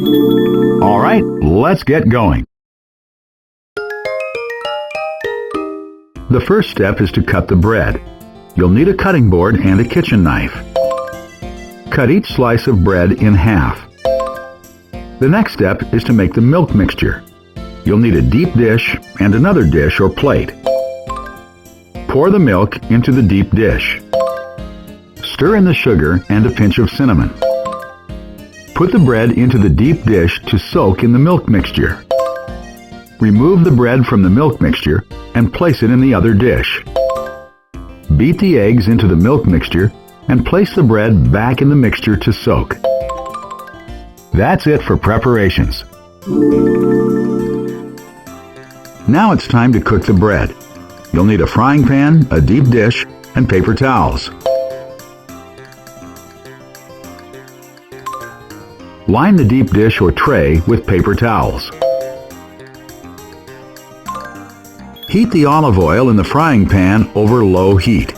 All right, let's get going. The first step is to cut the bread. You'll need a cutting board and a kitchen knife. Cut each slice of bread in half. The next step is to make the milk mixture. You'll need a deep dish and another dish or plate. Pour the milk into the deep dish. Stir in the sugar and a pinch of cinnamon. Put the bread into the deep dish to soak in the milk mixture. Remove the bread from the milk mixture and place it in the other dish. Beat the eggs into the milk mixture and place the bread back in the mixture to soak. That's it for preparations. Now it's time to cook the bread. You'll need a frying pan, a deep dish, and paper towels. Line the deep dish or tray with paper towels. Heat the olive oil in the frying pan over low heat.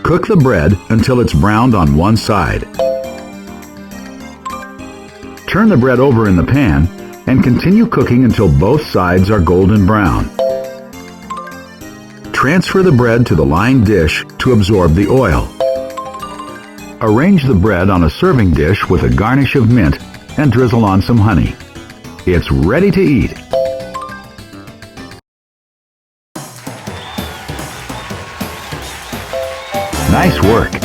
Cook the bread until it's browned on one side. Turn the bread over in the pan and continue cooking until both sides are golden brown. Transfer the bread to the lined dish to absorb the oil. Arrange the bread on a serving dish with a garnish of mint and drizzle on some honey. It's ready to eat. Nice work!